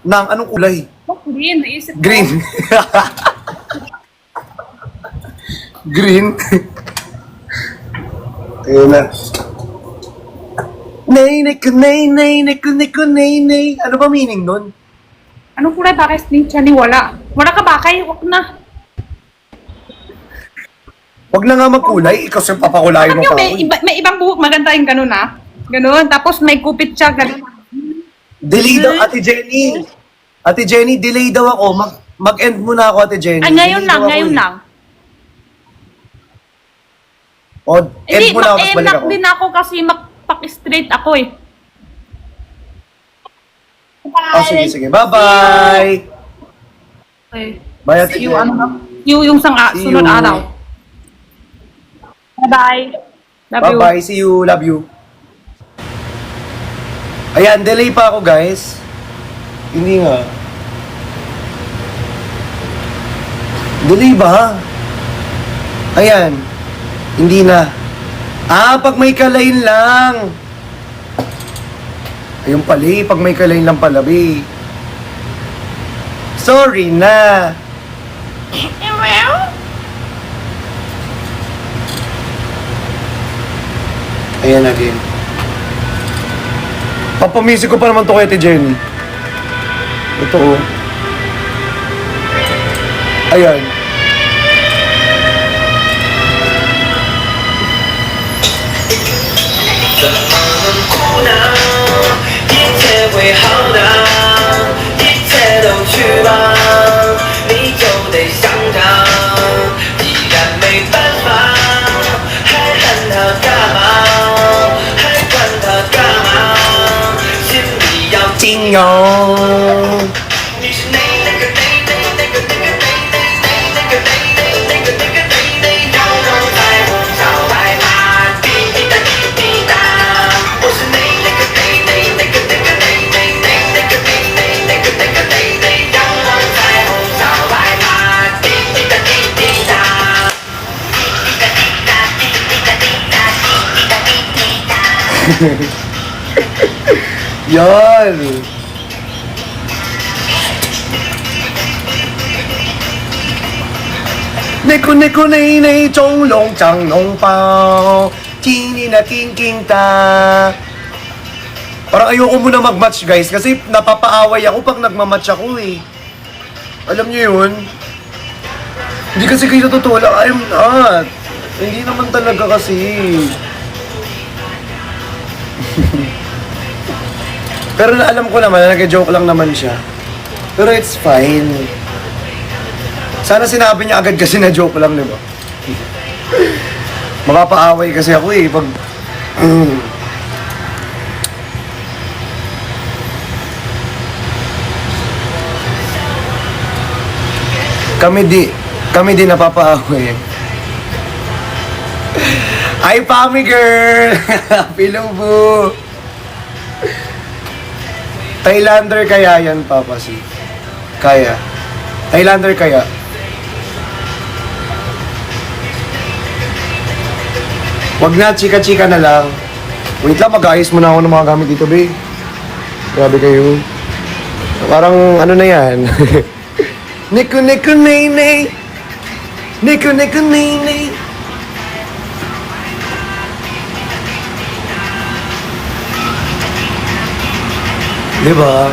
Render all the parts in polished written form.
Ng anong kulay? Oh, green. Naisip ko. Green. Green. Ayun na. Nay, nay, kunay, nay, nay, kunay, kunay, nay. Ano ba meaning nun? Anong kulay bakit ni Chani? Wala. Wala ka bakay? Huwag na. Wag na nga magkulay. Ikaw siyang papakulayin mo Alam nyo, pa may ibang buhok maganda yung ganun ah. Ganun. Tapos may kupit siya. Ganun. Delay daw, Ate Jenny. Ate Jenny, delay daw ako. Mag-end muna ako, Ate Jenny. Ay, ngayon Delay lang, daw ako ngayon eh. lang. O, end Hindi, muna ako, tapos balik mag-enak ako. din ako kasi magpak-straight ako eh. Oh, sige, sige. Bye-bye. Okay. Bye, Ate See you, Jenny. yung See sunod you. araw. Bye-bye. Love you. Bye-bye. See you. Love you. Ayan, delay pa ako, guys. Hindi nga. Delay ba? Ayan. Hindi na. Pag may kalain lang. Ayun pala eh, pag may kalain lang pala, be. Sorry na. Ayan again. Papamisi ko pa naman to kay Ate Jenny. Ito oh. Ayan. Tingong. Yan. Neko neko nay nay chong long chang nong pao. Chini na king king ta. Parang ayoko muna mag-match, guys, kasi napapaaway ako pag nagmamatch ako eh. Alam niyo yun? Hindi kasi kayo totoo lang. I'm not. Hindi naman talaga kasi. Pero alam ko naman na nag-joke lang naman siya. Pero it's fine. Sana sinabi niya agad kasi na joke lang, di ba? Mapapaaway kasi ako eh. Pag... Kami di napapaaway. Ay, Pami girl! Pilubo! Thailander kaya yan, Papa si. Kaya. Thailander kaya. Wag na, chika-chika na lang. Wait lang, mag-ayos muna ako ng mga gamit dito, be. Grabe kayo. Parang ano na yan. Niku niku nay nay. Niku niku nay nay. Diba?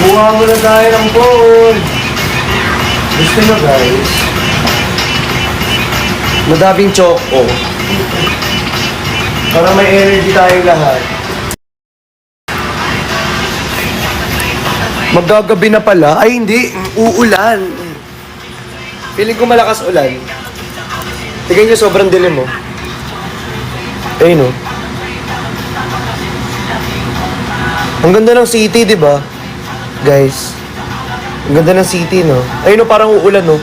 Buha mo na tayo ng phone. Gusto nyo, guys? Madaming choco. Para may energy tayo lahat. Magagabi na pala. Ay, hindi. Uulan. Feeling ko malakas ulan. Tignan nyo, sobrang dilim, oh. Ayun, oh. Ang ganda ng city, di ba? Guys. Ang ganda ng city, no? Ayun, oh, parang uulan, no?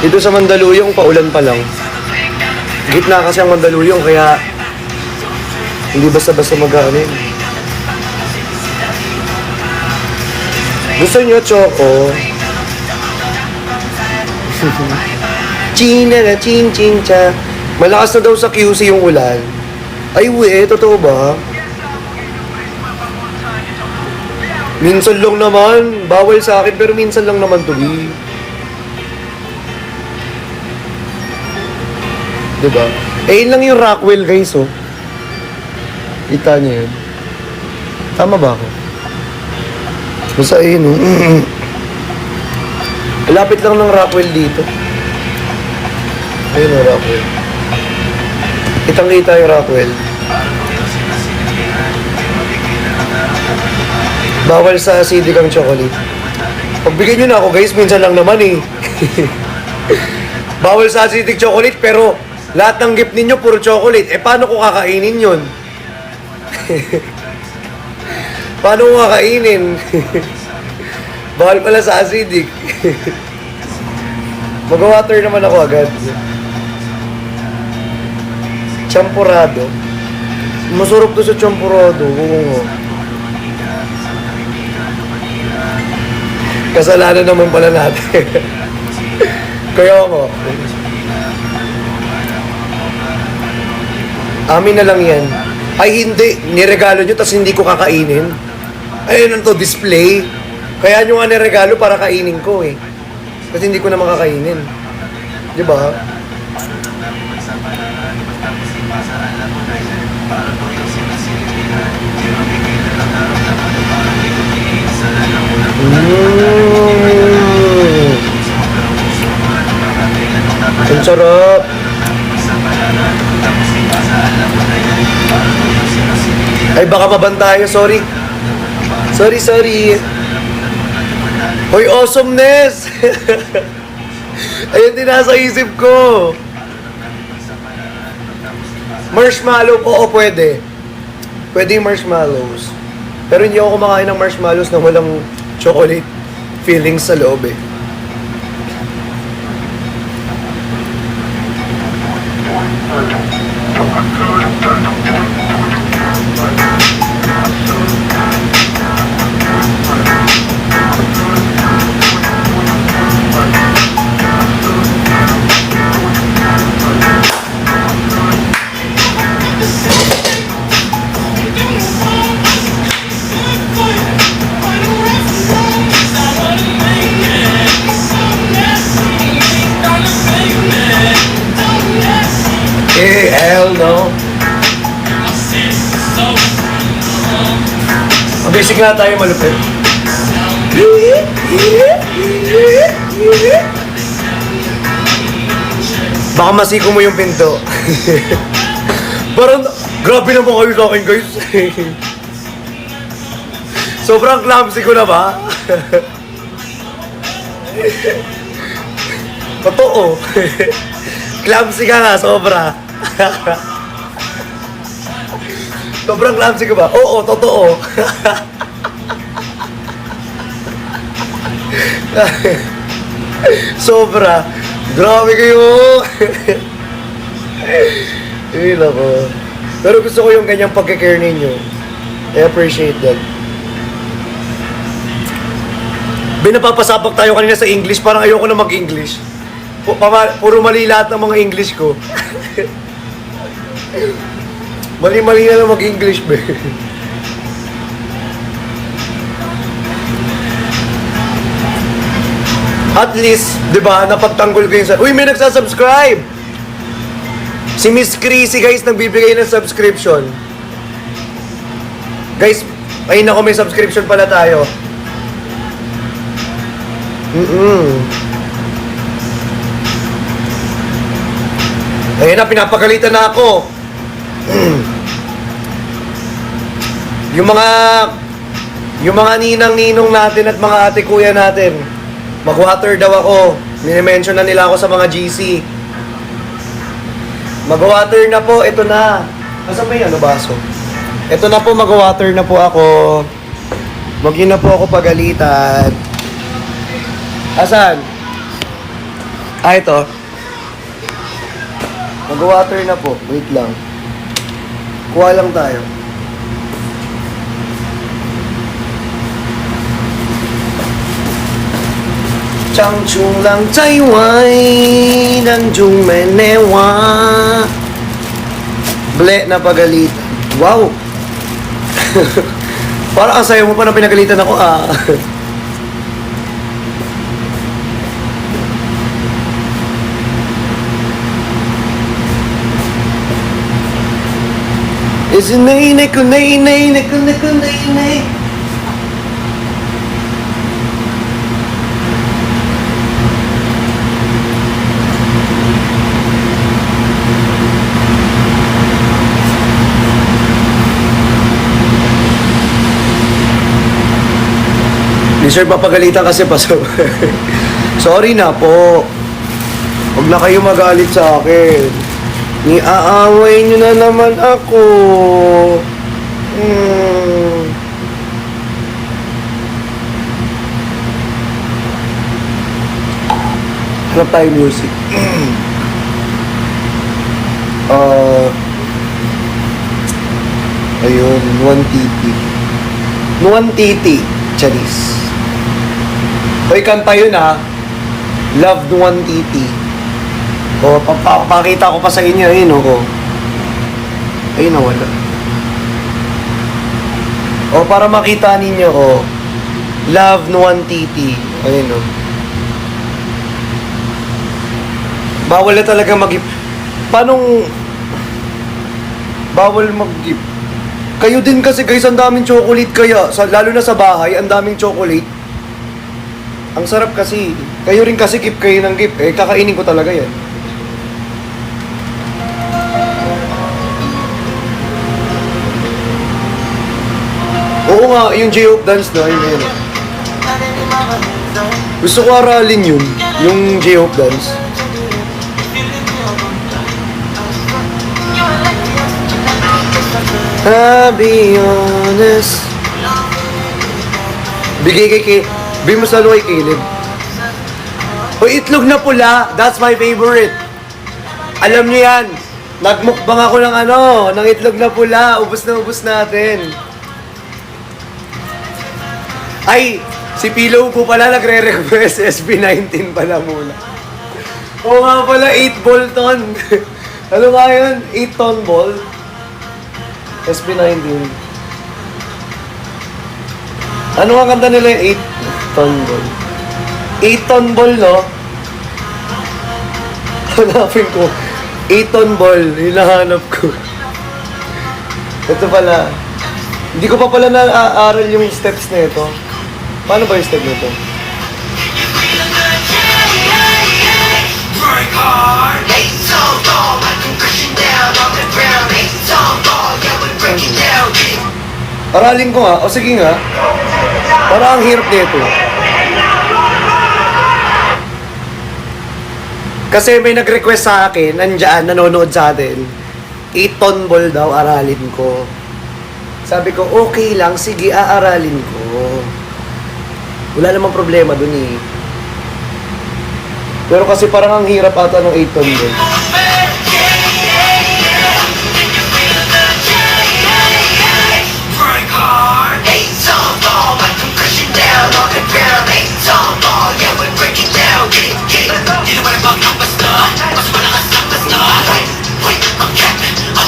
Dito sa Mandaluyong, paulan pa lang. Gitna kasi ang Mandaluyong, kaya hindi basta-basta mag-ano yun. Gusto nyo choco? China na ching ching cha. Malakas na daw sa QC yung ulan. Ay, totoo ba? Minsan lang naman. Bawal sa akin, pero minsan lang naman to, eh. Diba? Eh, yun lang yung Rockwell, guys, oh. Kita niyo yun. Tama ba ako? Basta yun, oh. Lapit lang ng Rockwell dito. Ayun, oh, Rockwell. Kitang-kita yung Rockwell. Bawal sa acidic ang chocolate. Pagbigyan nyo na ako, guys, minsan lang naman, eh. Bawal sa acidic chocolate, pero lahat ng gift ninyo puro chocolate. Eh, paano ko kakainin yun? Paano ko kakainin? Bawal pala sa acidic. Mag-water naman ako agad. Champurado. Masarap to sa champurado. Oo. Kasalanan naman pala natin. Kaya ako. Amin na lang yan. Ay hindi, niregalo nyo tapos hindi ko kakainin. Ayun ang to, display. Kaya nyo nga niregalo para kainin ko eh. Kasi hindi ko naman kakainin. Di ba? Ang sarap. Ay, baka mabantayan. Sorry. Sorry. Hoy, awesomeness! Ayun din nasa isip ko. Marshmallow po, o pwede. Pwede yung marshmallows. Pero hindi ako kumakain ng marshmallows na walang chocolate fillings sa loob eh. Hell no. Basic nga tayo malupit. Baka masiko mo yung pinto. Parang, grabe naman kayo sa akin, guys. Sobrang clumsy ko na ba? Totoo. Clumsy ka nga, sobra. Sobrang clumsy ka ba? Oo, totoo. Sobra. Grabe kayo. Ay, nako. Pero gusto ko yung ganyang pagkikare ninyo. I appreciate that. Binapapasapak tayo kanina sa English. Parang ayoko na mag-English. Puro mali lahat ng mga English ko. Mali-mali na lang mag-English, be. At least, di ba, napagtanggol ko yung uy, may nagsasubscribe! Si Miss Chrissy, guys, nagbibigay ng subscription. Guys, ayun ako, may subscription pala tayo. Ayun na, pinapagalitan na ako. Yung mga ninang-ninong natin at mga ate-kuya natin, mag-water daw ako. Minimension na nila ako sa mga GC. Mag-water na po, ito na. Nasaan ba yung baso? Ito na po, mag-water na po ako. Huwag yun na po ako pagalitan. Asan? Ito. Mag-water na po. Wait lang. Kuha lang tayo. Chang chung lang chay wai Nang chung menewa Ble na pagalitan. Wow! Parang ang sayo mo pa na pinagalitan ako ah. Is it nay nay ko nay nay nay ko nay ko nay nay. Di sir, papagalitan kasi paso. Sorry na po. Huwag na kayo magalit sa akin. Niaaway nyo na naman ako. Hanap tayo music. Ayun, Nuan Titi. Nuan Titi, Charis. Hoy, kanta yun ha. Love Nuan Titi. O, pakita ko pa sa inyo. Ayun o. Ayun, nawala. O, para makita ninyo o. Love Nuan Titi. Ayun o. Bawal na talaga mag-gift. Paanong... Bawal mag-gift? Kayo din kasi guys, ang daming chocolate kaya. Lalo na sa bahay, ang daming chocolate. Ang sarap kasi. Kayo rin kasi gift kayo ng gift. Eh, kakainin ko talaga yan. Oo nga, yung J-Hope dance na, yun. Gusto ko aralin yun, yung J-Hope dance. I'll be honest. Bigay mo sa kay Caleb. O itlog na pula, that's my favorite. Alam niyo yan, nagmukbang ako ng itlog na pula, ubos na ubos natin. Ay, si Pillow po pala nagre-request SB19 pala muna. Oo nga pala, 8 Bolton. Ano nga yun? 8 ton ball? SB19. Ano nga kanta nila yung 8 ton ball? 8 ton ball, no? Hanapin ko. 8 ton ball, hinahanap ko. Ito pala. Hindi ko pa pala na-aaral yung steps na ito. Paano ba yung step na ito? Aralin ko nga. O sige nga. Para ang hirap nito. Kasi may nag-request sa akin, nandiyan, nanonood sa atin. 8 ton ball daw, aralin ko. Sabi ko, okay lang, sige, aaralin ko. Wala namang problema dun eh. Pero kasi parang ang hirap ata ng 8 ton ball.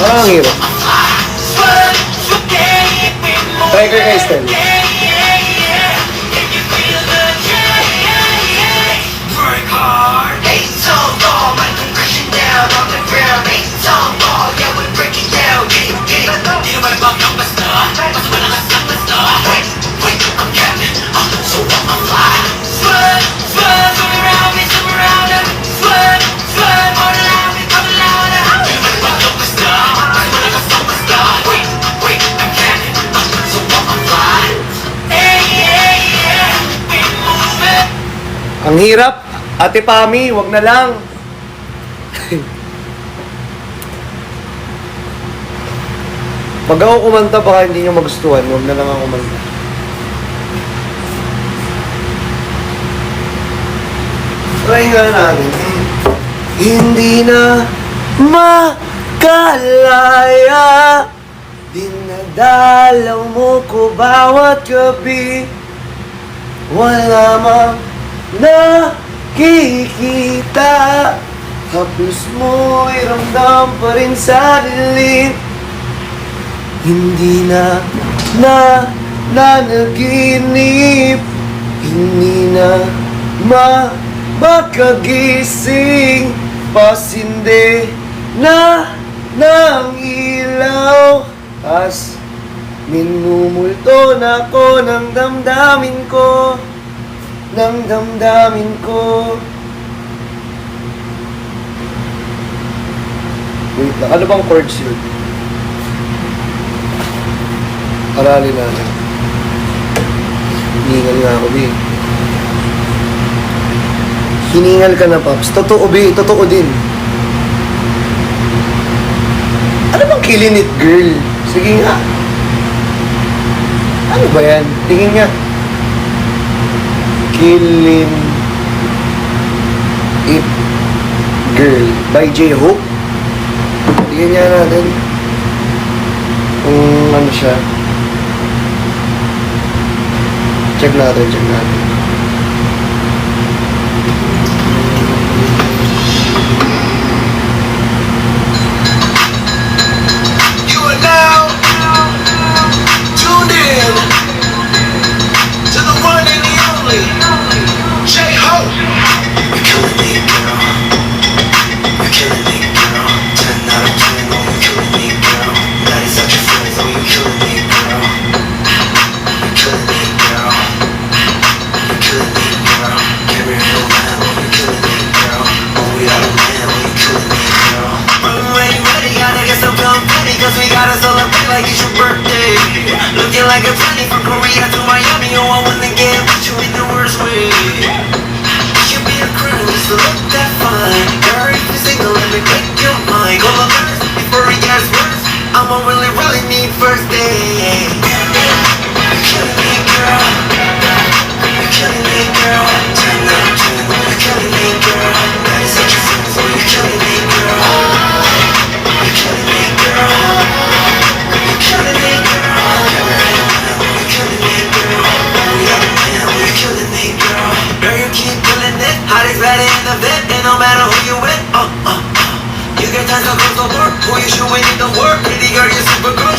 Parang ang hirap. Try ko kay Stella. Ang hirap. Ate Pami, wag na lang. Pag ako kumanta, baka hindi nyo magustuhan. Wag na lang ako kumanta. Try nga natin. Hindi na makalaya. Dinadalaw mo ko bawat gabi. Wala mang nakikita. Haplos mo'y ramdam pa rin sa dilim. Hindi na nanaginip. Hindi na makagising. Pasindi na ng ilaw. As minumulto na ko ng damdamin ko. Ng damdamin ko. Wait lang, ano bang chords yun? Aralin natin. Hiningal nga ako, Bi. Hiningal ka na, Paps. Totoo, Bi. Totoo din. Ano bang killing it, girl? Sige nga. Ano ba yan? Tingin nga. Killing it, girl. By J-Hope. Tingin nga natin. Kung ano siya. Check natin, check natin. You are now tuned in to the one and the only J-Hope. You're killing me, girl. You're killing me, girl. 10 out of 10, oh, you're killing me, girl. That is such a feeling, oh, you're killing me, girl. You're killing me, girl. You're killing me, girl. Can't be real man, oh, you're killing me, girl. Oh, we are the man, oh, you're killing me, girl. Ready, ready, gotta get some company, cause we gotta celebrate like it's your birthday. Looking like a 20 from Korea to Miami, oh, I wanna get with you in the worst way. You should be a crime, just to look that fine. Girl, if you're single, let me make your mind. Call a nurse before it gets worse. I'ma really, really need first day. You're killing me, girl. You're killing me, girl. 10 out of 10, oh, you're killing me, girl. That is such a feeling, oh, you're killing me, girl. You're killing me, girl. You're killing me, girl. You're killing me, girl. Oh, you're the man, oh, you're killing me, girl. Girl, you keep killing it. Hottest better in the vet, and no matter who you with, you get time to go to work. Who you showing in the work? Pretty girl, you're super good.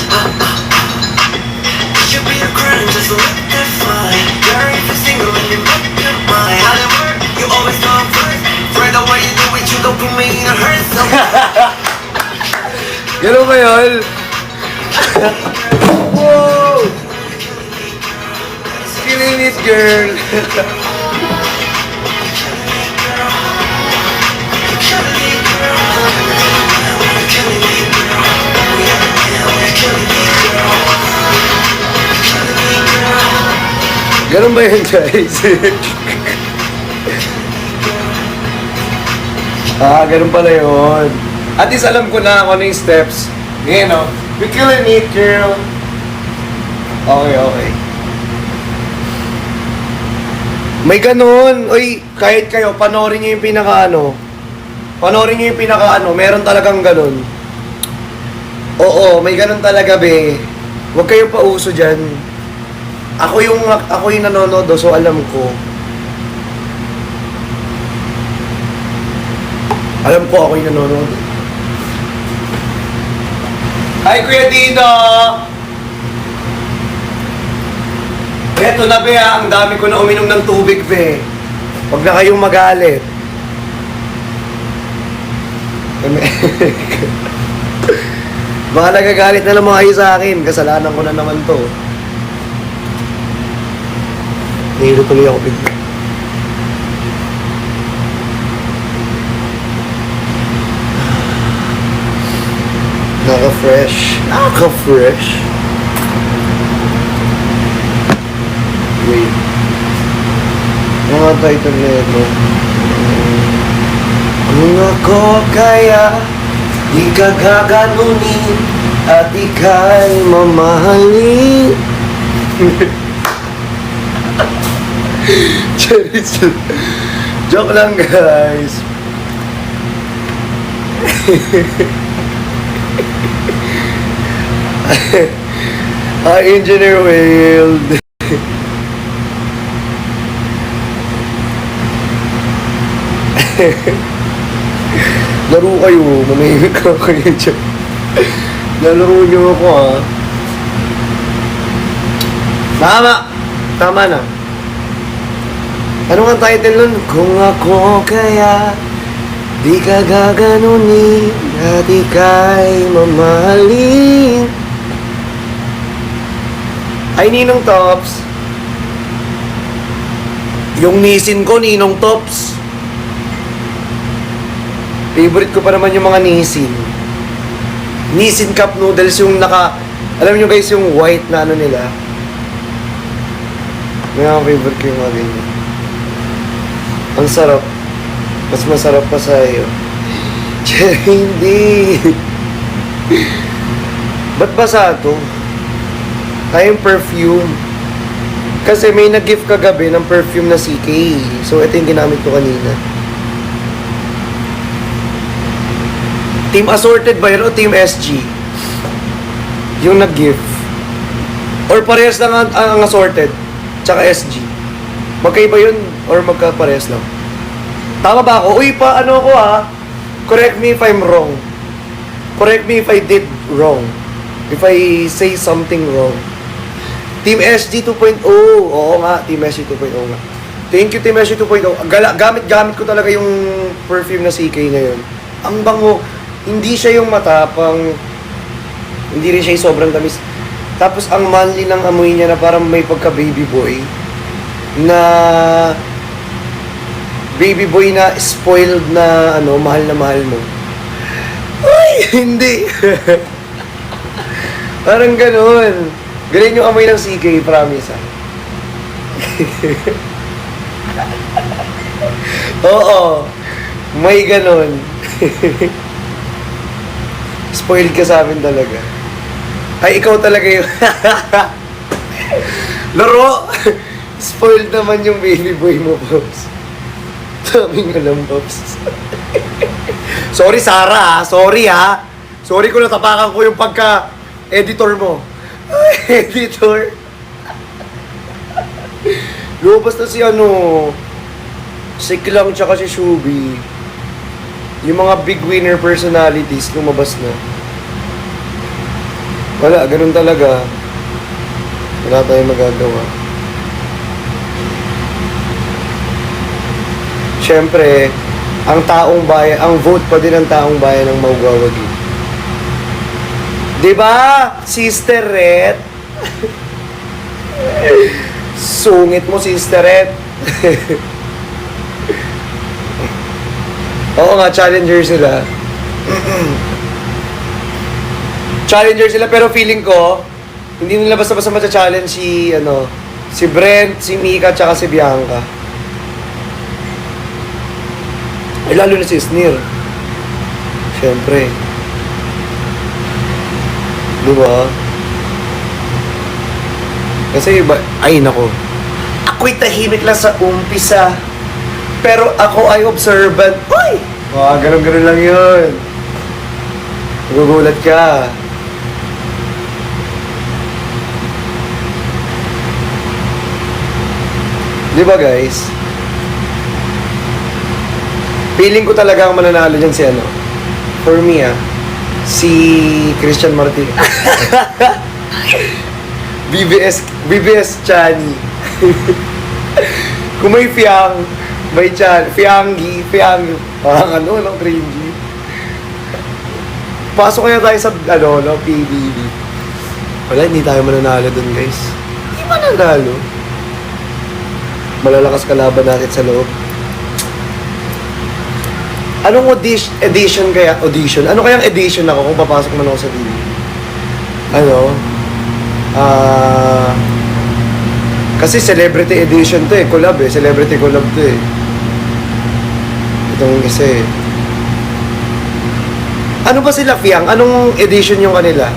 It should be a crime just to look that fine. Girl, if you're single, let me make your mind. How it work? You always come first. Friend, the way you do it, you don't put me in a hurt. So Gano'n ba yun? Wow! Killing it, girl. Ganun ba yun, guys? Ganun pala yun. At least alam ko na kung ano yung steps. Ngayon, no? We killing it, girl. Okay, okay. May ganun. Uy, kahit kayo, panoorin nyo yung pinaka-ano. Panoorin nyo yung pinaka-ano. Meron talagang ganun. Oo, may ganun talaga, be. Huwag kayong pauso dyan. Ako yung nanonood, so alam ko. Alam ko ako yung nanonood. Hi, Kuya Dino! Eto na, be, ha? Ang dami ko na uminom ng tubig, be. Huwag na kayong magalit. Baka nagagalit na lang mga kayo sa akin. Kasalanan ko na naman to. Nahilo tuloy ako bigla. Naka-fresh. Naka-fresh. Wait. Mga title na ito. Kung ako kaya di ka gaganunin at ika'y mamahalin. Joke lang, guys. Engineer Wild. Laro kayo, manahimik ka kayo dyan. Lalaro niyo ako, ha? Tama! Tama na. Ano ang title nun? Kung ako kaya di ka gaganunin at ika'y mamahalin. Ay, Ninong Tops. Yung nisin ko, Ninong Tops. Favorite ko pa naman yung mga nisin. Nisin cup noodles yung naka... Alam nyo guys, yung white na ano nila. Mga favorite ko yung mga ganyan. Ang sarap. Mas masarap pa sa iyo. Hindi. Ba't basa to? Ay, yung perfume. Kasi may nag-gift kagabi ng perfume na CK. So, ito yung ginamit ko kanina. Team Assorted ba yun o Team SG? Yung nag-gift. Or parehas lang ang Assorted. Tsaka SG. Magkaiba yun or magkaparehas lang? Tama ba ako? Uy, ano ko correct me if I'm wrong. Correct me if I did wrong. If I say something wrong. Team SG 2.0. Oo nga, Team SG 2.0 nga. Thank you, Team SG 2.0. Gamit ko talaga yung perfume na CK ngayon. Ang bango. Hindi siya yung matapang. Hindi rin siya yung sobrang tamis. Tapos ang manly ng amoy niya na parang may pagka baby boy. Baby boy na spoiled na mahal na mahal mo. Uy, hindi. Parang ganun. Ganun yung amoy ng CK, promise Oo. May ganun. Spoiled ka sa amin talaga. Ay, ikaw talaga yung... Laro! Spoiled naman yung baby boy mo, Pops. Daming alam, Pops. Sorry, Sarah, Sorry, Sorry kung natapakan ko yung pagka-editor mo. Ay, editor. Lumabas na si Siklang tsaka si Shubi. Yung mga big winner personalities, lumabas na. Wala, ganun talaga. Wala tayong magagawa. Siyempre, ang taong bayan, ang vote pa din ng taong bayan ang mauwawagi. Diba, Sister Red? Sungit mo, Sister Red. Oo nga, challenger sila. Challenger sila, pero feeling ko, hindi nila basta-basta matcha-challenge si Brent, si Mika, tsaka si Bianca. Eh, lalo na si Snir. Siyempre. Diba? Kasi, ay nako. Ako'y tahimik lang sa umpisa. Pero ako ay observant. Uy! Ganun-ganun lang yun. Nagugulat ka. Di ba guys? Feeling ko talaga ang mananalo dyan si for me si Christian Martin. BBS Chani. Kung may Fiang, may Chan, Fiangi, parang cringy. Pasok kaya tayo sa PBB. Wala, hindi tayo mananalo dun guys. Hindi mananalo. Malalakas kalaban natin sa loob. Anong edition kaya? Audition? Ano kayang edition ako kung papasok man ako sa TV? Kasi celebrity edition to collab celebrity collab to Itong isa Ano ba sila, Fiang? Anong edition yung kanila?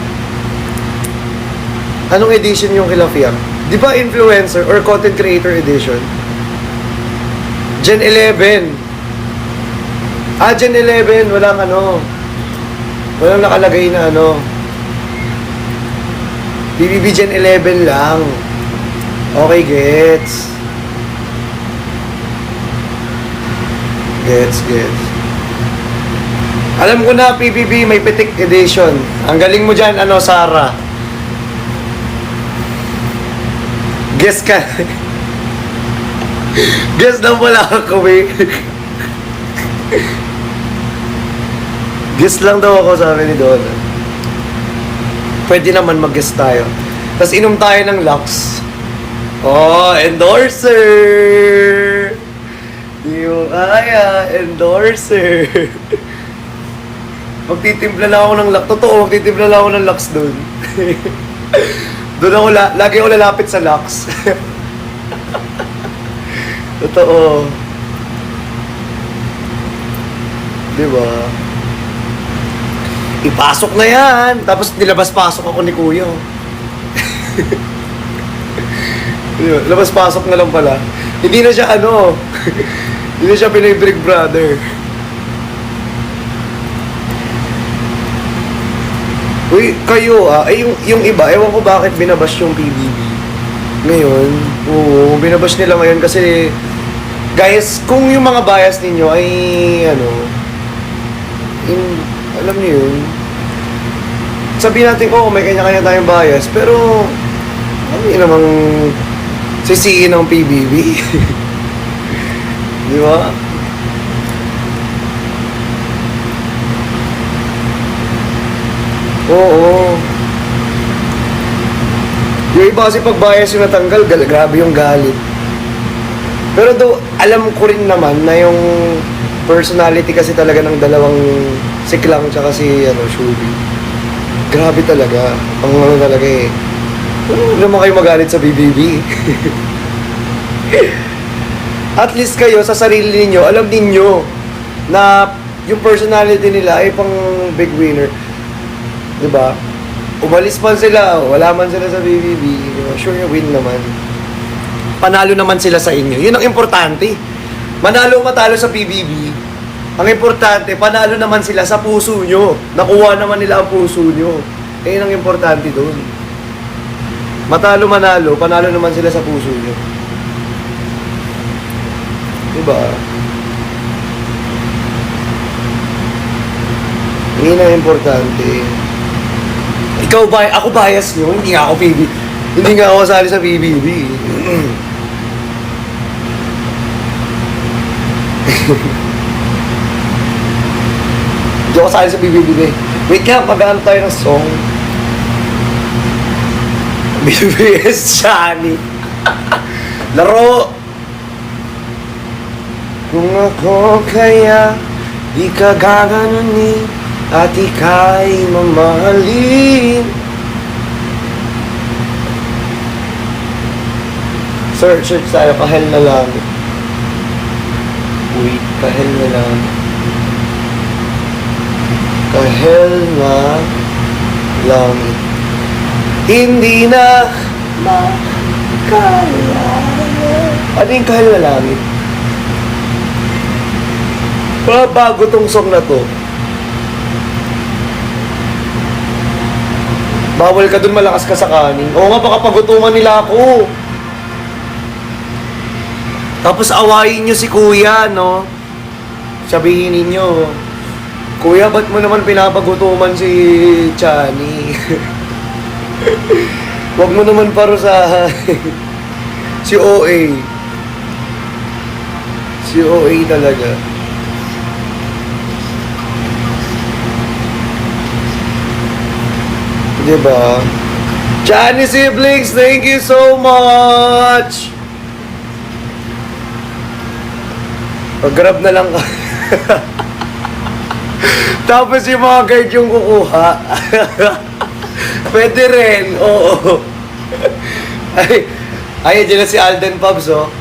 Anong edition yung kila Fiang? Di ba influencer or content creator edition? Gen 11. Gen 11, walang walang nakalagay na BBB Gen 11 lang. Okay, gets. Gets. Alam ko na, PBB, may pitik edition. Ang galing mo dyan, Sarah. Guess ka. Guess na wala ako, eh. Guess lang daw ako, sabi ni Donna. Pwede naman mag-guess tayo. Tapos inom tayo ng Lux. Oh, endorser! Di mo kaya, endorser. Magtitimpla lang ako ng Lux. Totoo, magtitimpla lang ako ng Lux doon. Doon ako, lagi ako lalapit sa Lux. Totoo. Diba? Ipasok na yan. Tapos nilabas-pasok ako ni Kuya. Diba? Labas-pasok na lang pala. Hindi na siya hindi na siya Pinoy Big Brother. Uy, kayo yung iba, ewan ko bakit binabash yung PBB. Ngayon, oo, binabash nila ngayon kasi, guys, kung yung mga bias ninyo ay, alam niyo yun, sabihin natin ko, may kanya-kanya tayong bias, pero, hindi namang sisiin ng PBB. Di ba? Oo. Yung iba kasi pag bias yung natanggal, grabe yung galit. Pero do, alam ko rin naman na yung personality kasi talaga ng dalawang si Klang tsaka si Shubi. Grabe talaga. Ang talaga eh. Huwag naman kayo magalit sa BBB. At least kayo, sa sarili ninyo, alam ninyo na yung personality nila ay pang big winner. Diba? Umalis man sila, wala man sila sa BBB, diba? Sure win naman. Panalo naman sila sa inyo. Yun ang importante. Manalo o matalo sa BBB, ang importante, panalo naman sila sa puso nyo. Nakuha naman nila ang puso nyo. Yun ang importante doon. Matalo manalo, panalo naman sila sa puso nyo. Diba? Yun ang importante. Ikaw ba? Ako bias nyo? Hindi nga ako PBB. Hindi nga ako kasali sa BBB. Hindi ako kasali sa BBB. Wait nga, mag-ano tayo ng song. BBS Shani. Laro! Kung ako kaya di ka gaganunin at ika'y mamahalin. Search tayo, kahel na lang. Wait, kahel na lang. Kahel na langit. Hindi na makakala. Ano yung kahel na langit? Bago tong song na to. Bawal ka dun, malakas ka sa kanin. Oo nga, baka pagutuman nila ako. Tapos awayin nyo si Kuya, no? Sabihin ninyo, Kuya, ba't mo naman pinapagutuman si Chani? Huwag mo naman parusahan. Si OA. Si OA talaga. Diba? Chani siblings, thank you so much! Pag-grab na lang. Tapos yung mga guide yung kukuha. Pwede rin, oo. Ay, dyan na si Alden Pubs, oh.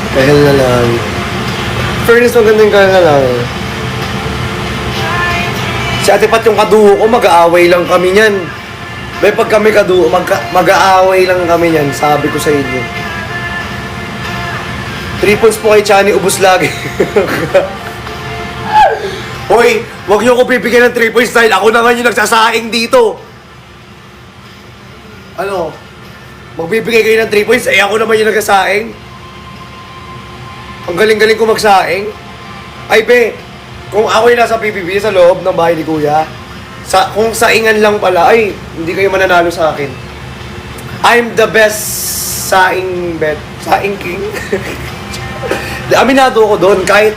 Kahel na lang. Fairness, magandang kahel na lang. Si Ate Pat yung kaduo ko, mag-aaway lang kami niyan. May pag kami kaduo, mag-aaway lang kami niyan, sabi ko sa inyo. 3 points po kay Chani, ubos lagi. Hoy, wag niyo ko bibigyan ng 3 points dahil ako na nga yung nagsasaing dito. Ano? Magbibigay kayo ng 3 points, eh ako naman yung nagsasaing? Ang galing-galing ko magsaing? Ay be, kung ako yung nasa PBB sa loob ng bahay ni Kuya, kung saingan lang pala, ay, hindi kayo mananalo sa akin. I'm the best saing king. Aminado ko doon, kahit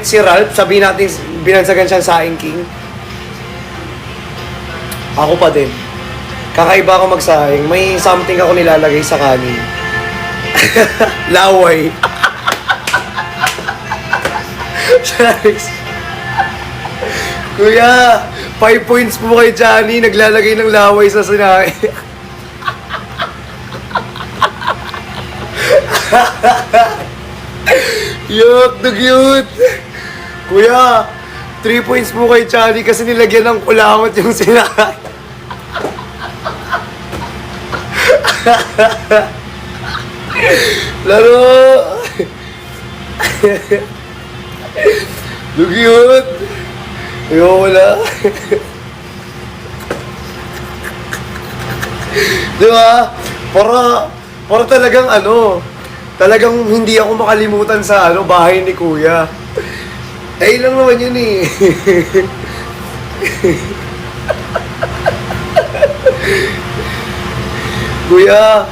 si Ralph, sabihin natin, binansagan siya saing king. Ako pa din. Kakaiba ako magsaing. May something ako nilalagay sa kanin. Laway. Charis. Kuya, 5 points po kay Johnny. Naglalagay ng laway sa sinain. Yuck, the cute. Kuya, 3 points po kay Johnny kasi nilagyan ng kulangot yung sinain. Laro! The cute. Ayoko wala. Di ba? Para talagang talagang hindi ako makalimutan sa bahay ni Kuya. Eh, lang naman yun eh. Kuya,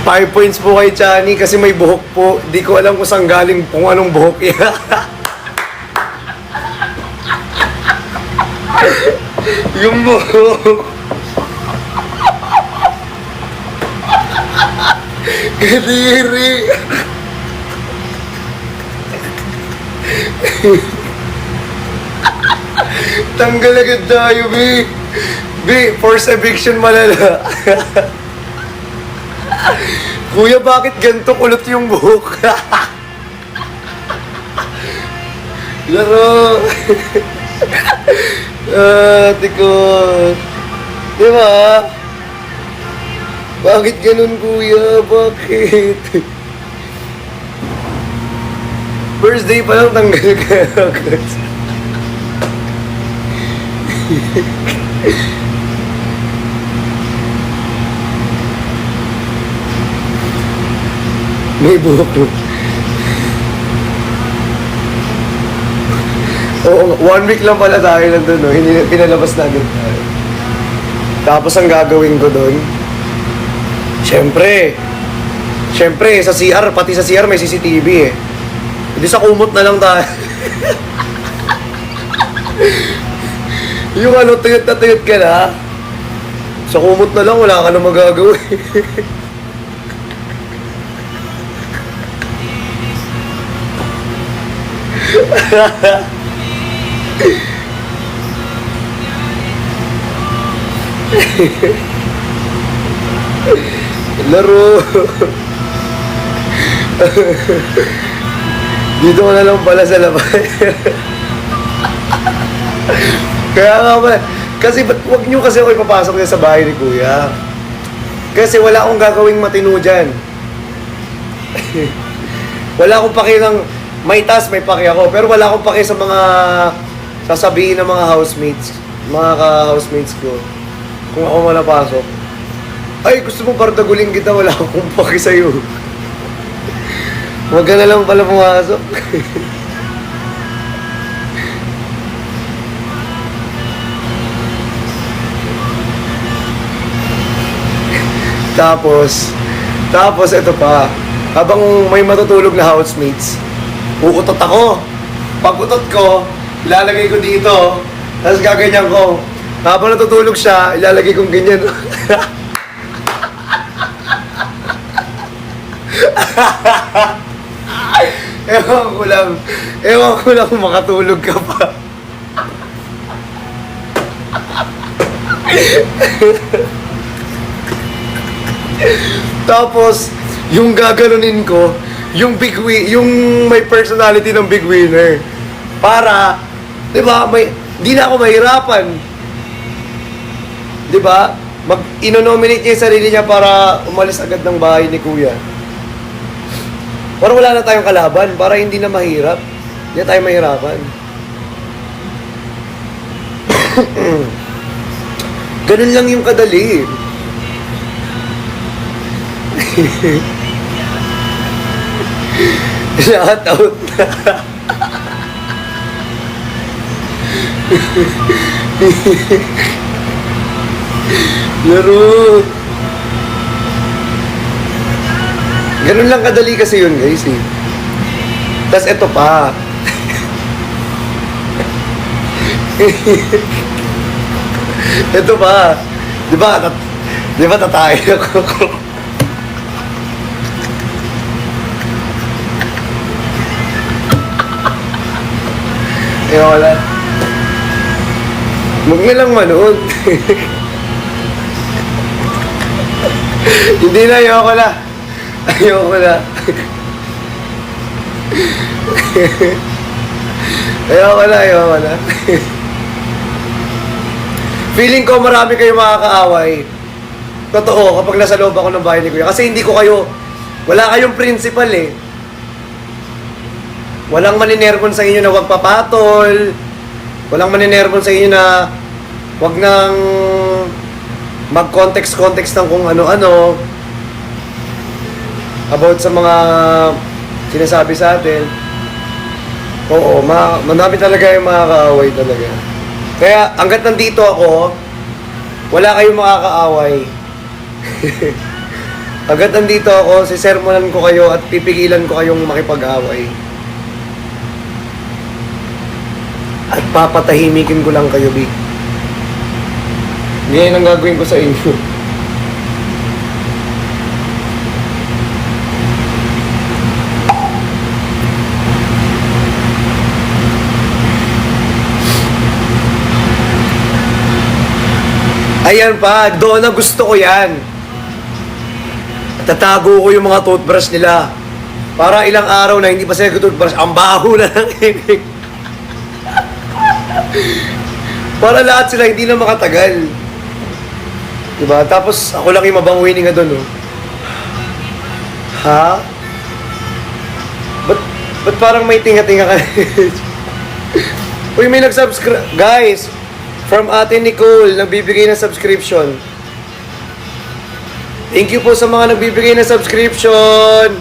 5 points po kay Chani kasi may buhok po. Di ko alam kung saan galing, kung anong buhok yan. Yung buhok. Kadiri. Tanggal agad tayo, B. B, force eviction malala. Kuya, bakit ganito kulot yung buhok? Laro. Tiko. Di ba? Bakit ganun, Kuya? Bakit? First day pa lang tanggal ka agad. May buhok mo. Oo, 1 week lang pala tayo nandun, no? Hindi, pinalabas namin tayo. Tapos ang gagawin ko doon, Siyempre, sa CR, pati sa CR may CCTV eh. Hindi sa kumot na lang tayo. Yung tuyot na tuyot ka na, sa kumot na lang, wala ka na magagawa. Laro. Dito ko na lang pala sa labas. Kaya nga ba, kasi wag nyo kasi ako ipapasok niya sa bahay ni Kuya. Kasi wala akong gagawing matino dyan. Wala akong paki ng, may task, may paki ako, pero wala akong paki sa mga sasabihin ng mga housemates, mga ka-housemates ko, kung ako malapasok. Ay, gusto mo bardagulin kita, wala akong paki sa'yo. Huwag ka na lang pala pumasok. Tapos ito pa, habang may matutulog na housemates, uutot ako. Pag utot ko, ilalagay ko dito, tapos gaganyan ko. Habang natutulog siya, ilalagay kong ganyan. Ewan ko lang makatulog ka pa. Tapos, yung gaganunin ko, yung may personality ng big winner. Para, di ba, di na ako mahirapan. Di ba? Ino-nominate niya yung sarili niya para umalis agad ng bahay ni Kuya. Para wala na tayong kalaban, para hindi na mahirap. Hindi na tayo mahirapan. Ganun lang yung kadali. Shout out na. Laro. Ganun lang kadali kasi yun, guys, eh. Tas eto pa. Ito pa. Di ba tatay ako? Wala. Huwag nga lang manood. Hindi na, ayoko na. Ayoko na. Ayoko na. Feeling ko marami kayo makakaaway. Totoo, kapag nasa loob ako ng bahay ni Kuya. Kasi hindi ko kayo, wala kayong principal eh. Walang maninermon sa inyo na wag papatol. Walang maninermon sa inyo na wag nang mag-context ng kung ano-ano about sa mga sinasabi sa atin. Oo, madami talaga yung makakaaway talaga. Kaya hanggat nandito ako, wala kayong makakaaway. Hanggat nandito ako, sisermonan ko kayo at pipigilan ko kayong makipag-away. At papatahimikin ko lang kayo, Big. Yan ang gagawin ko sa inyo. Ayan pa, doon na gusto ko yan. Tatago ko yung mga toothbrush nila. Para ilang araw na hindi pa sila toothbrush, ang baho na ng ibig. Para lahat sila hindi na makatagal. Diba? Tapos ako lang yung mabanguhin nga doon, oh. Ha? Ba't parang may tinga-tinga ka? Uy, may nag-subscribe. Guys, from Ate Nicole, nagbibigay ng subscription. Thank you po sa mga nagbibigay ng subscription.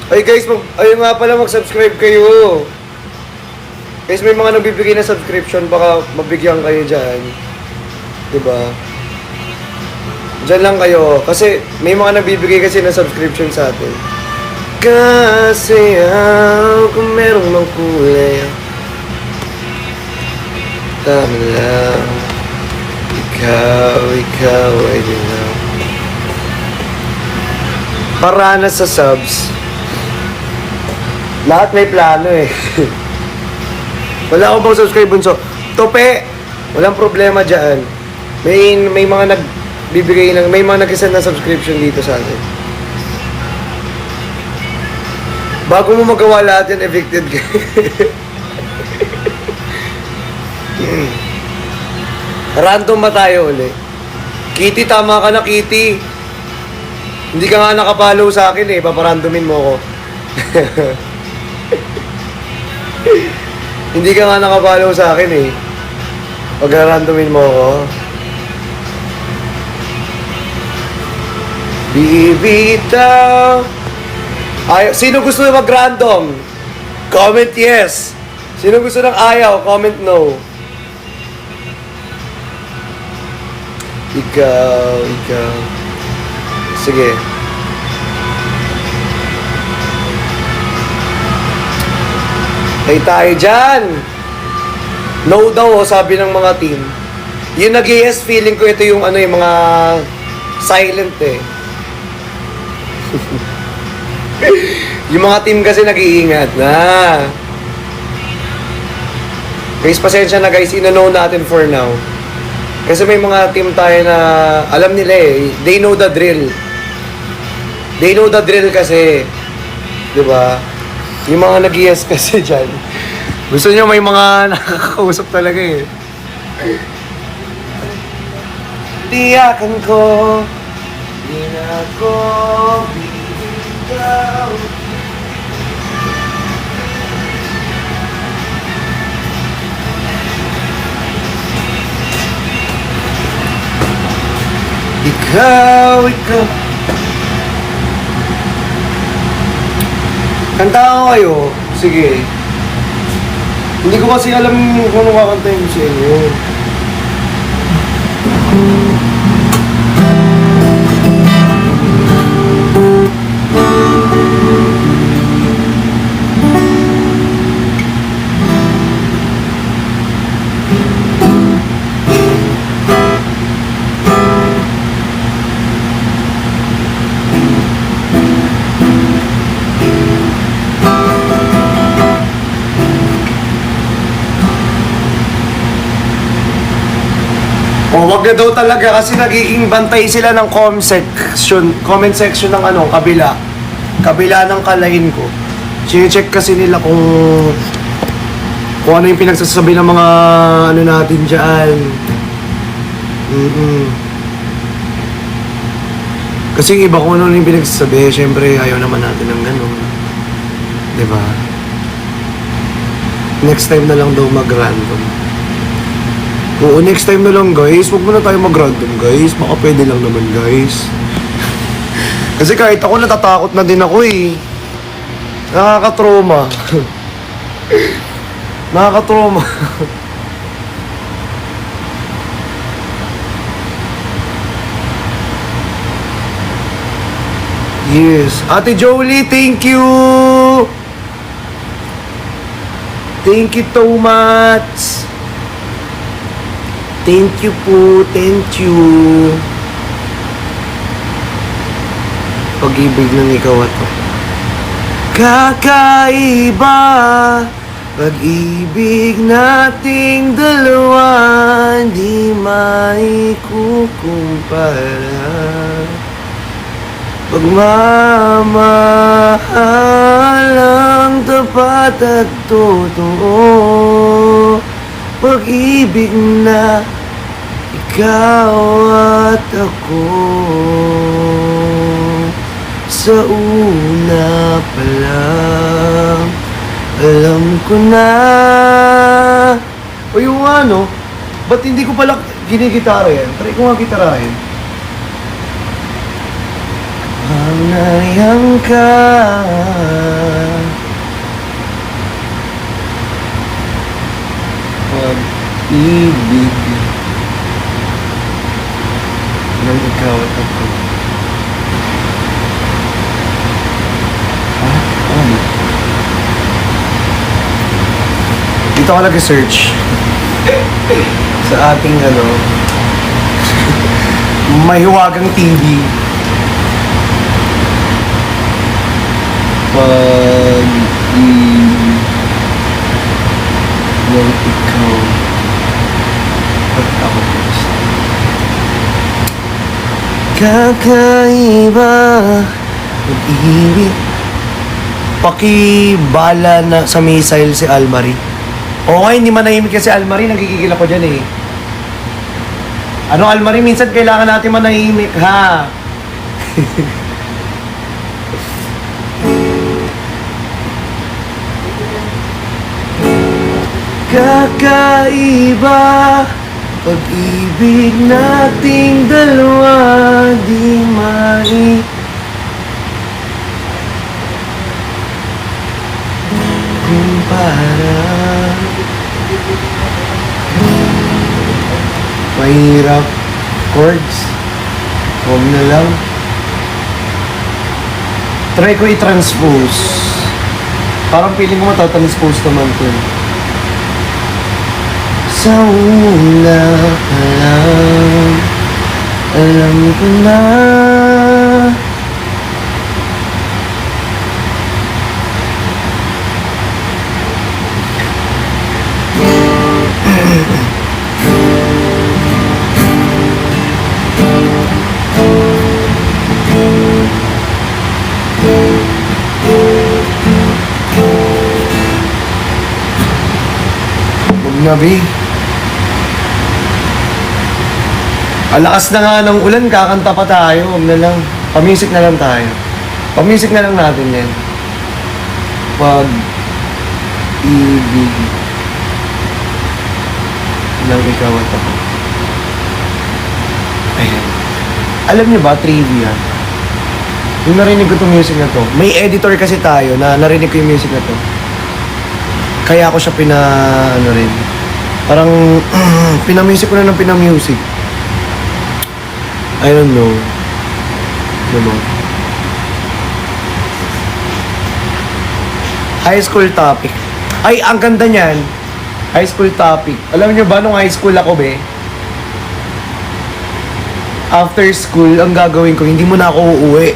Ay guys, ayun nga pala, mag-subscribe kayo. Guys, may mga nagbibigay ng subscription, baka mabigyan kayo dyan. Diba? Dyan lang kayo. Kasi may mga nagbibigay kasi ng subscription sa atin. Kasi kung merong mang kulay, tama lang. Ikaw ay dilaw. Para na sa subs. Lahat may plano eh. Wala akong bang subscribe bunso. Tope! Walang problema dyan. May mga nagbibigay ng, may mga nag-send na subscription dito sa atin. Bago mo magawa lahat yan, evicted ka. Random ba tayo uli? Kitty, tama ka na, Kitty. Hindi ka nga nakapollow sa akin eh. Paparandomin mo ako. Hindi ka nga nakapollow sa akin eh. Pag-randomin mo ako. Bibitaw. Sino gusto na mag-random? Comment yes. Sino gusto ng ayaw? Comment no. Ikaw. Sige. Tay tayo dyan. No daw, sabi ng mga team. Yung nag-yes, feeling ko ito yung yung mga silent eh. Yung mga team kasi nag-iingat na. Guys, pasensya na guys, ina-know natin for now. Kasi may mga team tayo na alam nila eh. They know the drill. They know the drill kasi. Diba? Yung mga nag-yes kasi dyan. Gusto nyo may mga nakakausap talaga eh. Tiyakan ko, di na ako ikaw. Ikaw. Kanta ko kayo. Sige. Hindi ko kasi alam kung ano kakantayin ko sa inyo. O, wag na daw talaga kasi nagiging bantay sila ng comment section ng kabila. Kabila ng kalahin ko. Chine-check kasi nila kung ano yung pinagsasabi ng mga natin dyan. Kasi yung iba kung ano yung pinagsasabi, syempre ayaw naman natin ng ganun. Diba? Next time na lang daw mag-random. Oo, next time na lang guys. Huwag mo na tayo mag-random guys. Baka pwede lang naman guys. Kasi kahit ako natatakot na din ako eh. Nakaka-trauma. Nakaka-trauma. Yes. Ate Jolie, thank you! Thank you so much! Thank you po, thank you. Pag-ibig ng ikaw at ako. Kakaiba, pag-ibig nating dalawa, di maikukumpara. Pagmamahal ang tapat at totoo, pag-ibig na ikaw at ako. Sa una pa lang, alam ko na. O yung ba't hindi ko pala ginigitara yan? Try ko nga gitarahin. Panayang ka, pag-ibig ng ikaw at ako. Dito ka nag-search sa ating mahiwagang TV. Pag-ibig ng ikaw at ako. Kakaiba, pag-ibig. Pakibala na sa missile si Almarie. Okay, hindi manahimik kasi Almarie, nagigigil ako dyan eh. Almarie, minsan kailangan natin manahimik, ha? Kakaiba, pag-ibig nating dalawa, di kumpara. Mahirap chords. Huwag na lang. Try ko i-transpose. Parang feeling ko matatranspose naman ko. Sa una pa lang, alam ko na. Nabi. Alakas na nga ng ulan, kakanta pa tayo. Huwag na lang. Pamisik na lang tayo. Pag-music na lang natin yan. Pag-ibig ng ikaw at ako. Ayan. Alam niyo ba, trivia? Yung narinig ko itong music na to, may editor kasi tayo na narinig ko yung music na to. Kaya ako siya rin. Parang, pinamusic ko na ng pinamusic. I don't know. Diba? High school topic. Ay, ang ganda niyan. High school topic. Alam niyo ba, nung high school ako, be? After school, ang gagawin ko, hindi mo na ako uuwi.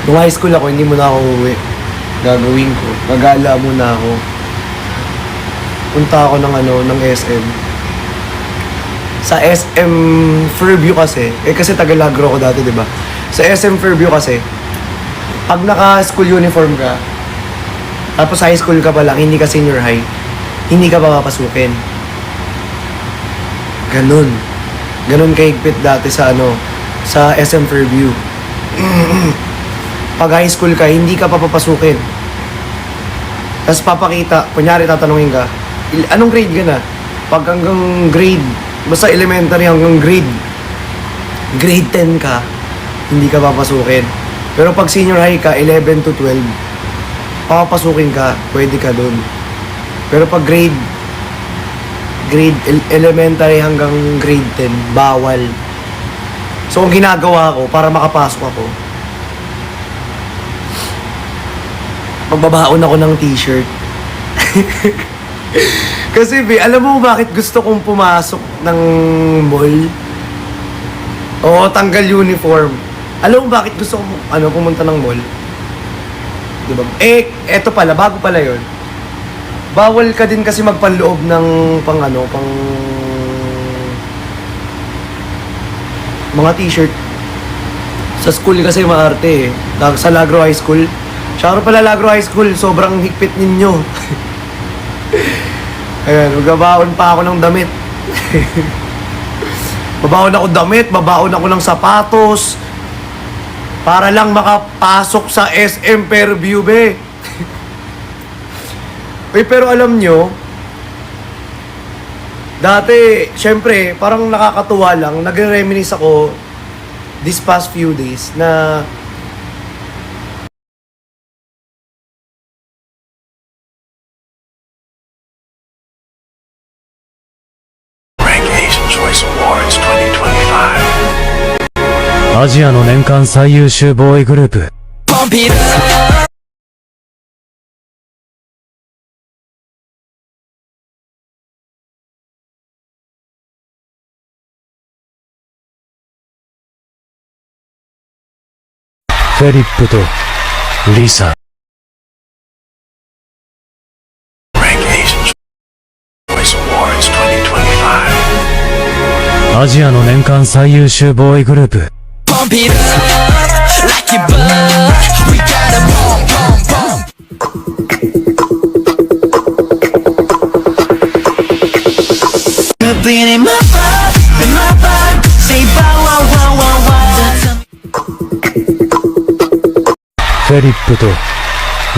Nung high school ako, hindi mo na ako uuwi. Gagawin ko, magala muna ako. Punta ako ng SM. Sa SM Fairview kasi, kasi Tagalagro ako dati, di ba? Sa SM Fairview kasi, pag naka-school uniform ka, tapos high school ka pa lang, hindi ka senior high, hindi ka pa papasukin. Ganun. Ganun kahigpit dati sa sa SM Fairview. Pag high school ka, hindi ka pa papasukin. Tapos papakita, kunyari tatanungin ka, anong grade ka na? Pag hanggang grade, basta elementary hanggang grade 10 ka, hindi ka papasukin. Pero pag senior high ka, 11 to 12, papapasukin ka, pwede ka dun. Pero pag elementary hanggang grade 10, bawal. So, ang ginagawa ko para makapasok ako, magbabaon ako ng t-shirt. Kasi, alam mo bakit gusto kong pumasok ng mall? Oo, tanggal uniform. Alam mo bakit gusto kong pumunta ng mall? Diba? Eto pala, bago pala yon. Bawal ka din kasi magpanloob ng pang mga t-shirt. Sa school kasi maarte eh. Sa Lagro High School. Siyaro pala Lagro High School, sobrang higpit ninyo. Ayan, magbabaon pa ako ng damit. Babaon ako damit, babaon ako ng sapatos. Para lang makapasok sa SM Fairview, be. Uy, pero alam nyo, dati, syempre, parang nakakatuwa lang, nagre-reminisce ako this past few days na Rank Asian Choice Awards 2025. アジアの年間最優秀ボーイグループ Pump it up.フェリップとリサ Rank Asian Choice Awards 2025. アジアの年間最優秀ボーイグループ Pump it up like it buzz. We gotta boom, boom, boom. Being in my vibe, say bow wow wow wow wow. フェリップと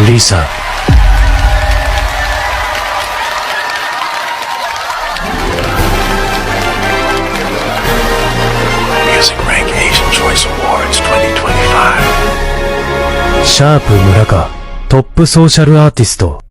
リサ Music Rank Asian Choice Awards 2025. シャープ村かトップソーシャルアーティスト